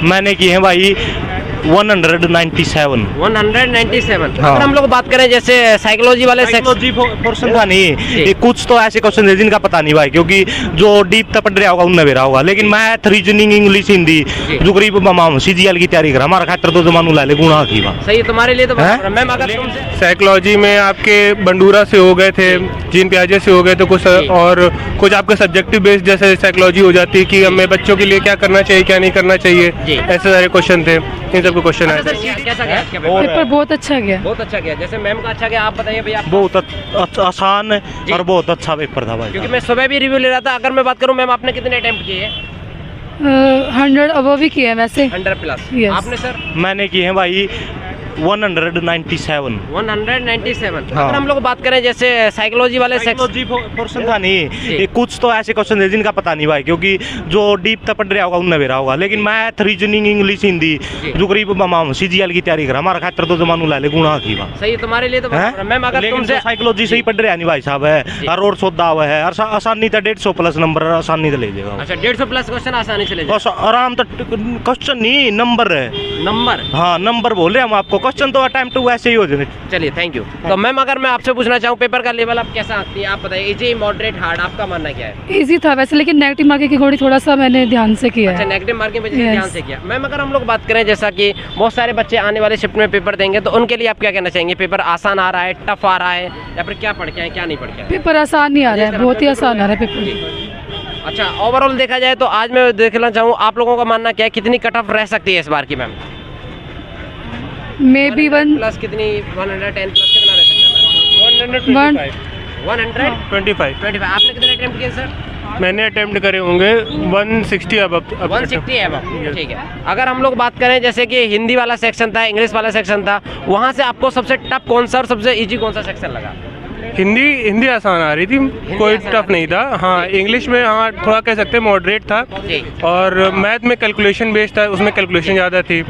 मैंने की है भाई 197। 197। हाँ। अगर हम लोग बात करें जैसे साइकोलॉजी वाले साइकोलॉजी पोर्शन था नहीं, ये कुछ तो ऐसे क्वेश्चन है जिनका पता नहीं भाई, क्योंकि जो डीप तक पढ़ रहा होगा उनने भी रहा होगा, लेकिन मैथ रीजनिंग इंग्लिश हिंदी जो करीब माम सीजीएल की तैयारी कर हमारा खातर तो जमानू ला ले गुणा की बात सही है तुम्हारे लिए तो हैं? मैम अगर तुमसे साइकोलॉजी में आपके बंडूरा से हो गए थे, जीन पियाजे से हो गए थे कुछ, और कुछ आपके सब्जेक्टिव बेस्ड जैसे साइकोलॉजी हो जाती है कि हमें बच्चों के लिए क्या करना चाहिए क्या नहीं करना चाहिए, ऐसे सारे क्वेश्चन थे, इन सबके क्वेश्चन आए थे। कैसा गया आपका पेपर बहुत अच्छा गया। बहुत अच्छा गया। जैसे मैम का अच्छा गया, आप बताइए भैया। बहुत आसान और बहुत अच्छा पेपर था भाई, क्योंकि मैं सुबह भी रिव्यू ले रहा था। अगर मैं बात करूं मैम, आपने कितने अटेम्प्ट किए हैं? 100 अबव ही किया है वैसे। 100 प्लस। Yes. आपने सर? मैंने की है भाई 197। 197। हाँ। अगर हम लोग बात करें जैसे साइकोलॉजी वाले साइकोलॉजी पोर्शन था नहीं, ये कुछ तो ऐसे क्वेश्चन है जिनका पता नहीं भाई, क्योंकि जो डीप तक पढ़ रहा होगा उनने भी रहा होगा, लेकिन मैथ रीजनिंग इंग्लिश हिंदी जो करीब माम सीजीएल की तैयारी कर हमारा खातर तो जमानू ला ले गुणा की बात सही है तुम्हारे लिए तो हैं? मैम अगर लेकिन तुमसे जो साइकोलॉजी से ही पढ़ रहा नहीं भाई साहब है, हर और सौदा हुआ है, आसानी था 150 प्लस नंबर आसानी से ले जाएगा। अच्छा 150 प्लस क्वेश्चन आसानी से ले जाओ। बस आराम तक क्वेश्चन नहीं नंबर है, नंबर। हाँ नंबर बोल रहे हम आपको, क्वेश्चन तो अटेम्प्ट वैसे ही हो जाने। चलिए थैंक यू। तो मैम अगर मैं आपसे पूछना चाहूँ पेपर का लेवल आप कैसा आती है, आप बताइए। इजी मॉडरेट हार्ड आपका मानना क्या है? इजी था वैसे, लेकिन नेगेटिव मार्किंग की घोड़ी थोड़ा सा मैंने ध्यान से किया अच्छा है। नेगेटिव मार्किंग वजह से Yes. ध्यान से किया। मैम अगर हम लोग बात करें जैसा कि बहुत सारे बच्चे आने वाले शिफ्ट में पेपर देंगे, तो उनके लिए आप क्या कहना चाहेंगे? पेपर आसान आ रहा है, टफ आ रहा है, या फिर क्या पढ़ के आए क्या नहीं पढ़ के आए? पेपर आसान नहीं आ रहा है, बहुत ही आसान आ रहा है पेपर। अच्छा ओवरऑल देखा जाए तो आज मैं देखना चाहूँ आप लोगों का मानना क्या है, कितनी कट ऑफ रह सकती है इस बार की मैम? मे बी 1 प्लस कितनी 110 प्लस कितना रह सकता है? 125। आपने कितने अटेम्प्ट किए सर? मैंने अटेम्प्ट करे होंगे 160 अब 160 है अब। ठीक है। अगर हम लोग बात करें जैसे कि हिंदी वाला सेक्शन था, इंग्लिश वाला सेक्शन था, वहाँ से आपको सबसे टफ कौन सा और सबसे इजी कौन सा सेक्शन लगा? हिंदी आसान आ रही थी, कोई आसान टफ नहीं था। हाँ इंग्लिश में हाँ थोड़ा कह सकते हैं मॉडरेट था, जी। और मैथ में कैलकुलेशन बेस्ड था, उसमें कैलकुलेशन ज़्यादा थी।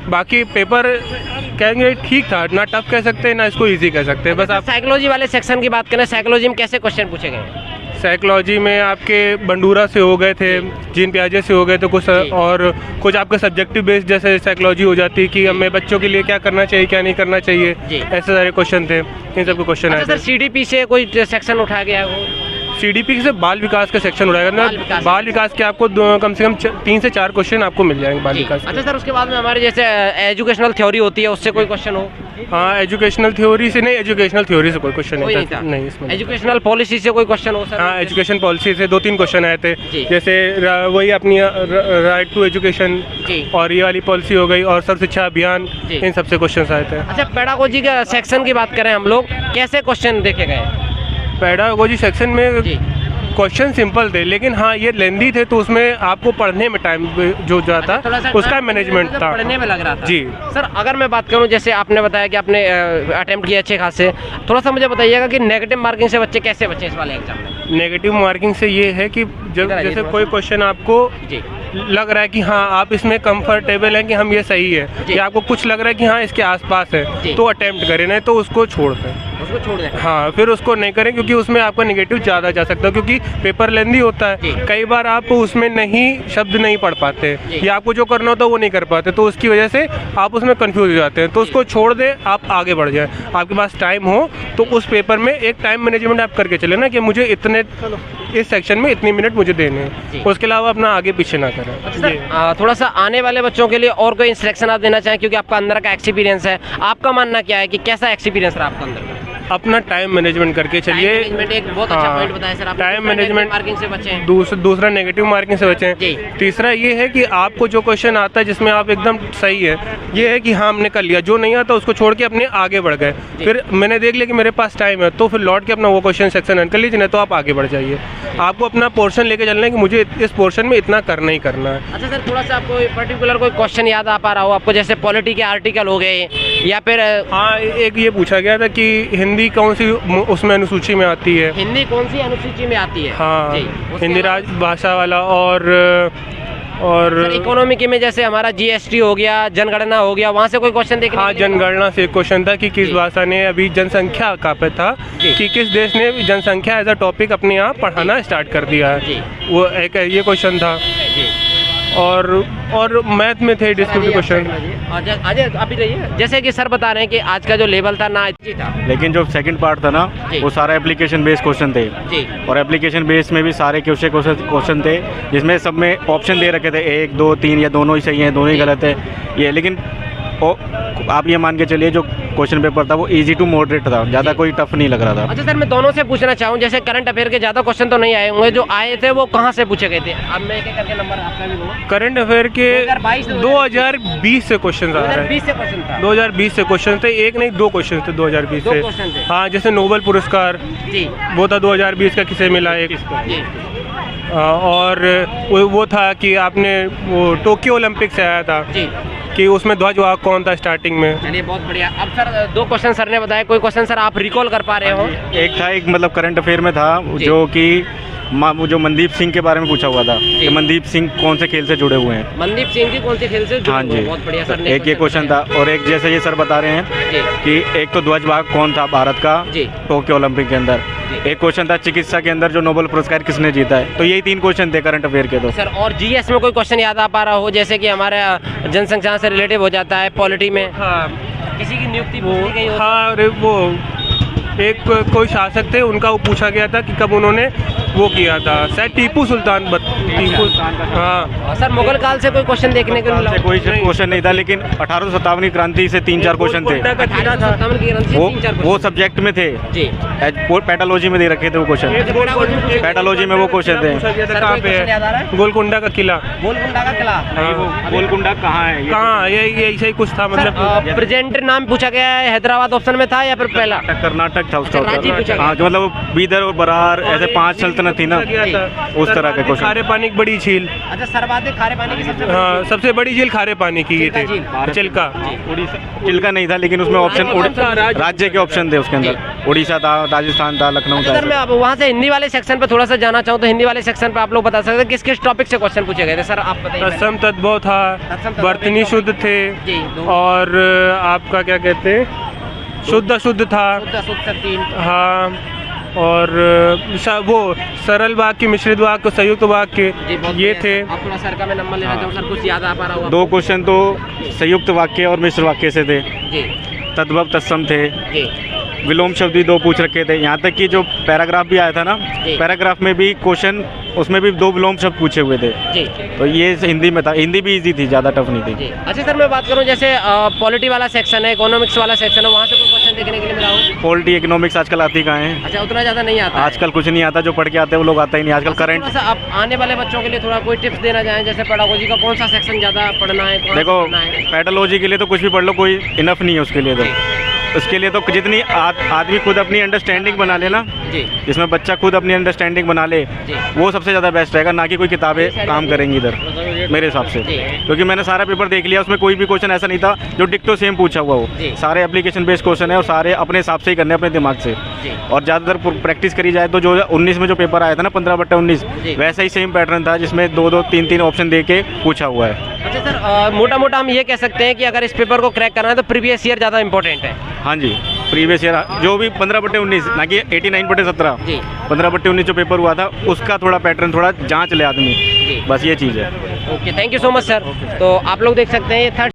बाकी पेपर कहेंगे ठीक था, ना टफ कह सकते हैं ना इसको इजी कह सकते हैं। बस आप साइकोलॉजी वाले सेक्शन की बात करें, साइकोलॉजी में कैसे क्वेश्चन पूछे गए? साइकोलॉजी में आपके बंडूरा से हो गए थे, जीन पियाजे से हो गए थे कुछ, और कुछ आपके सब्जेक्टिव बेस्ड जैसे साइकोलॉजी हो जाती है कि हमें बच्चों के लिए क्या करना चाहिए क्या नहीं करना चाहिए, ऐसे सारे क्वेश्चन थे, इन सबके क्वेश्चन आए अच्छा थे। सर सीडीपी से कोई सेक्शन उठा गया है वो? सीडीपी से बाल विकास का सेक्शन उठाएगा ना, बाल विकास के आपको कम से कम 3 से 4 क्वेश्चन आपको मिल जाएंगे बाल विकास के। अच्छा सर उसके बाद में हमारे जैसे एजुकेशनल थ्योरी होती है, उससे कोई क्वेश्चन हो? हाँ एजुकेशनल थ्योरी से नहीं, एजुकेशनल थ्योरी से कोई क्वेश्चन नहीं था। नहीं इसमें एजुकेशनल पॉलिसी से कोई क्वेश्चन हो सर? हाँ एजुकेशन पॉलिसी से 2-3 क्वेश्चन आए थे, जैसे वही अपनी राइट टू एजुकेशन और ये वाली पॉलिसी हो गई, और सर्व शिक्षा अभियान, इन सबसे क्वेश्चन आए थे। अच्छा पेडागोजी का सेक्शन की बात करें हम लोग, कैसे क्वेश्चन देखे गए? पेडागोजी सेक्शन में क्वेश्चन सिंपल थे, लेकिन हाँ ये लेंदी थे, तो उसमें आपको पढ़ने में टाइम जो जाता उसका मैनेजमेंट था, पढ़ने में लग रहा था जी। सर अगर मैं बात करूं जैसे आपने बताया कि आपने अटेम्प्ट किए अच्छे खासे, थोड़ा सा मुझे बताइएगा कि नेगेटिव मार्किंग से बच्चे कैसे बचे इस वाले एग्जाम में? नेगेटिव मार्किंग से ये है कि जब जैसे कोई क्वेश्चन आपको लग रहा है कि हाँ आप इसमें कंफर्टेबल हैं कि हम ये सही है, या आपको कुछ लग रहा है कि हाँ इसके आसपास है, तो अटेम्प्ट करें, नहीं तो उसको छोड़ दें। उसको छोड़ दें? हाँ फिर उसको नहीं करें, क्योंकि उसमें आपका नेगेटिव ज़्यादा जा सकता है, क्योंकि पेपर लेंदी होता है, कई बार आप उसमें शब्द नहीं पढ़ पाते, या आपको जो करना होता है वो नहीं कर पाते, तो उसकी वजह से आप उसमें कंफ्यूज हो जाते हैं। तो उसको छोड़ दें, आप आगे बढ़ जाएं। आपके पास टाइम हो तो उस पेपर में एक टाइम मैनेजमेंट आप करके चले ना, कि मुझे इतने इस सेक्शन में इतनी मिनट मुझे देने हैं, उसके अलावा अपना आगे पीछे ना करें। थोड़ा सा आने वाले बच्चों के लिए और कोई इंस्ट्रक्शन आप देना चाहें, क्योंकि आपका अंदर का एक्सपीरियंस है, आपका मानना क्या है कि कैसा एक्सपीरियंस रहा आपका अंदर का? अपना टाइम मैनेजमेंट करके चलिए। एक बहुत अच्छा पॉइंट बताया सर आपने। टाइम मैनेजमेंट मार्किंग से बचें, दूसरा नेगेटिव मार्किंग से बचें। तीसरा ये है कि आपको जो क्वेश्चन आता है जिसमें आप एकदम सही है, ये है कि हाँ हमने कर लिया, जो नहीं आता उसको छोड़ के अपने आगे बढ़ गए। फिर मैंने देख लिया कि मेरे पास टाइम है, तो फिर लौट के अपना वो क्वेश्चन सेक्शन रन कर लीजिए, नहीं तो आप आगे बढ़ जाइए। आपको अपना पोर्शन लेके चलना है कि मुझे इस पोर्शन में इतना करना ही करना है। अच्छा सर थोड़ा सा आपको पर्टिकुलर कोई क्वेश्चन याद आ पा रहा हो आपको, जैसे पॉलिटी के आर्टिकल हो गए, या फिर हाँ एक ये पूछा गया था कि हिंदी कौन सी उसमें अनुसूची में आती है, हिंदी कौन सी अनुसूची में आती है? हाँ हिंदी राजभाषा वाला, और इकोनॉमिक में जैसे हमारा जीएसटी हो गया, जनगणना हो गया, वहाँ से कोई क्वेश्चन देखने? हाँ जनगणना से एक क्वेश्चन था कि किस भाषा ने अभी जनसंख्या का पे था कि किस देश ने जनसंख्या एज अ टॉपिक अपने यहाँ पढ़ाना स्टार्ट कर दिया है, वो एक ये क्वेश्चन था। और मैथ में थे डिस्क्रिप्टिव क्वेश्चन। आज आप ही रहिए, जैसे कि सर बता रहे हैं कि आज का जो लेवल था ना अच्छी था, लेकिन जो सेकंड पार्ट था ना जी। वो सारा एप्लीकेशन बेस्ड क्वेश्चन थे जी और एप्लीकेशन बेस में भी सारे क्वेश्चन थे जिसमें सब में ऑप्शन दे रखे थे 1 2 3 या दोनों ही सही हैं दोनों ही गलत है ये। लेकिन आप ये मान के चलिए जो क्वेश्चन पेपर था वो इजी टू मॉडरेट था, ज़्यादा कोई टफ नहीं लग रहा था। अच्छा सर, मैं दोनों से पूछना चाहूँ, जैसे करंट अफेयर के ज़्यादा क्वेश्चन तो नहीं आए होंगे, जो आए थे वो कहाँ से पूछे गए थे? अब मैं एक एक करके नंबर आपका भी दूंगा। करंट अफेयर के 2022 2020 से क्वेश्चन आ रहे 2020 से क्वेश्चन था। 2020 से क्वेश्चन थे, एक नहीं 2 क्वेश्चन थे 2020 दो से। क्वेश्चन थे। हाँ, जैसे नोबेल पुरस्कार जी वो था 2020 का, किसे मिला एक। जी और वो था कि आपने वो टोक्यो ओलंपिक से आया था जी, कि उसमें ध्वजवाहक कौन था स्टार्टिंग में। चलिए बहुत बढ़िया। अब सर 2 क्वेश्चन सर ने बताया, कोई क्वेश्चन सर आप रिकॉल कर पा रहे हो? एक था एक मतलब करंट अफेयर में था जी। जो कि वो जो मनदीप सिंह के बारे में पूछा हुआ था कि मनदीप सिंह कौन से खेल से जुड़े हुए हैं। मनदीप सिंह जी कौन से खेल से जुड़े हाँ हुए हैं? जी, बहुत बढ़िया सर ने एक ये क्वेश्चन था और एक जैसे ये सर बता रहे हैं जी कि एक तो ध्वजवाहक कौन था भारत का जी टोक्यो ओलंपिक के अंदर, जी। एक क्वेश्चन था चिकित्सा के अंदर जो नोबेल पुरस्कार किसने जीता है। तो यही 3 क्वेश्चन थे करंट अफेयर के। तो सर, और जीएस में कोई क्वेश्चन याद आ पा रहा हो, जैसे कि हमारे जनसंख्या से रिलेटिव हो जाता है, पॉलिटी में हाँ किसी की नियुक्ति वो पूछ ली गई हो? हाँ अरे वो एक कोई शासक थे उनका वो पूछा गया था कि कब उन्होंने वो किया था, शायद टीपू सुल्तान हाँ। सर मुगल काल से कोई क्वेश्चन देखने को मिला? से कोई क्वेश्चन नहीं था, लेकिन 1857 क्रांति से 3-4 क्वेश्चन थे। वो सब्जेक्ट में थे, जी पैथोलॉजी में दे रखे थे वो क्वेश्चन। पैथोलॉजी में वो क्वेश्चन थे। कहाँ पे है गोलकुंडा का किला? गोलकुंडा का किला गोलकुंडा कहाँ है? कहाँ ये ऐसा ही कुछ था मतलब। प्रेजेंट नाम पूछा गया है, हैदराबाद ऑप्शन में था या फिर पहला? कर्नाटक था उसका राज्य पूछा उत्तर। गया। हाँ, जो मतलब बीदर और बरार ऐसे 5 सल्तनत थी ना, उस तरह के क्वेश्चन। खारे पानी की बड़ी झील, अच्छा सर्वाधिक खारे पानी की सबसे बड़ी हाँ सबसे बड़ी झील खारे पानी की ये थी, चिल्का। चिल्का नहीं था, लेकिन उसमें ऑप्शन राज्य के ऑप्शन थे उसके अंदर। उड़ीसा था, राजस्थान था, लखनऊ अच्छा सर, मैं था। अब वहाँ से हिंदी वाले सेक्शन पे थोड़ा सा जाना चाहूँ तो हिंदी वाले सेक्शन पे आप लोग बता सकते हैं किस किस टॉपिक से क्वेश्चन पूछे गए थे? सर आप बताइए। तत्सम तद्भव था, वर्तनी शुद्ध थे, जी, और आपका क्या कहते हैं शुद्ध अशुद्ध था, हाँ, और वो सरल वाक्य, मिश्रित वाक्य, संयुक्त वाक्य ये थे। आप थोड़ा सर का मैं नंबर लेना चाहूँ, सर कुछ याद आ पा रहा होगा? 2 क्वेश्चन तो संयुक्त वाक्य और मिश्र वाक्य से थे, जी तद्भव तत्सम थे, जी विलोम शब्द भी 2 पूछ रखे थे। यहाँ तक कि जो पैराग्राफ भी आया था ना, जी। पैराग्राफ में भी क्वेश्चन उसमें भी 2 विलोम शब्द पूछे हुए थे। जी तो ये हिंदी में था, हिंदी भी इजी थी, ज़्यादा टफ नहीं थी। जी। अच्छा सर, मैं बात करूं जैसे पॉलिटी वाला सेक्शन है, इकोनॉमिक्स वाला सेक्शन है, वहाँ से कोई क्वेश्चन देखने के लिए मिला हो? पॉलिटी इकोनॉमिक्स आजकल आती कहाँ है? अच्छा, उतना ज़्यादा नहीं आता है। आजकल कुछ नहीं आता, जो पढ़ के आते हैं वो लोग आता ही नहीं आजकल। अच्छा, करंट थोड़ा सा आप आने वाले बच्चों के लिए थोड़ा कोई टिप्स देना चाहें, जैसे पेडागोजी का कौन सा सेक्शन ज़्यादा पढ़ना है, कौन सा देखो, पढ़ना है? पैथोलॉजी के लिए तो कुछ भी पढ़ लो, कोई इनफ नहीं है उसके लिए। तो उसके लिए तो जितनी आदमी खुद अपनी अंडरस्टैंडिंग बना लेना, जी जिसमें बच्चा खुद अपनी अंडरस्टैंडिंग बना ले, जी वो सबसे ज़्यादा बेस्ट रहेगा, ना कि कोई किताबें काम करेंगी इधर, मेरे हिसाब से। जी। क्योंकि मैंने सारा पेपर देख लिया, उसमें कोई भी क्वेश्चन ऐसा नहीं था जो डिक्टो सेम पूछा हुआ हो। जी। सारे एप्लीकेशन बेस्ड क्वेश्चन है और सारे अपने हिसाब से ही करने, अपने दिमाग से। जी और ज़्यादातर प्रैक्टिस करी जाए तो जो 19 में जो पेपर आया था ना 15/19, जी। वैसा ही सेम पैटर्न था जिसमें 2-2, 3-3 ऑप्शन दे के पूछा हुआ है। अच्छा सर, मोटा मोटा हम ये कह सकते हैं कि अगर इस पेपर को क्रैक करना है तो प्रीवियस ईयर ज़्यादा इंपॉर्टेंट है। हाँ जी, प्रीवियस ईयर जो भी 15/19, ना कि 89/17, जी 15/19 जो पेपर हुआ था उसका थोड़ा पैटर्न थोड़ा जांच ले आदमी, जी। बस ये चीज़ है। Okay, thank you so much sir. तो आप लोग देख सकते हैं ये था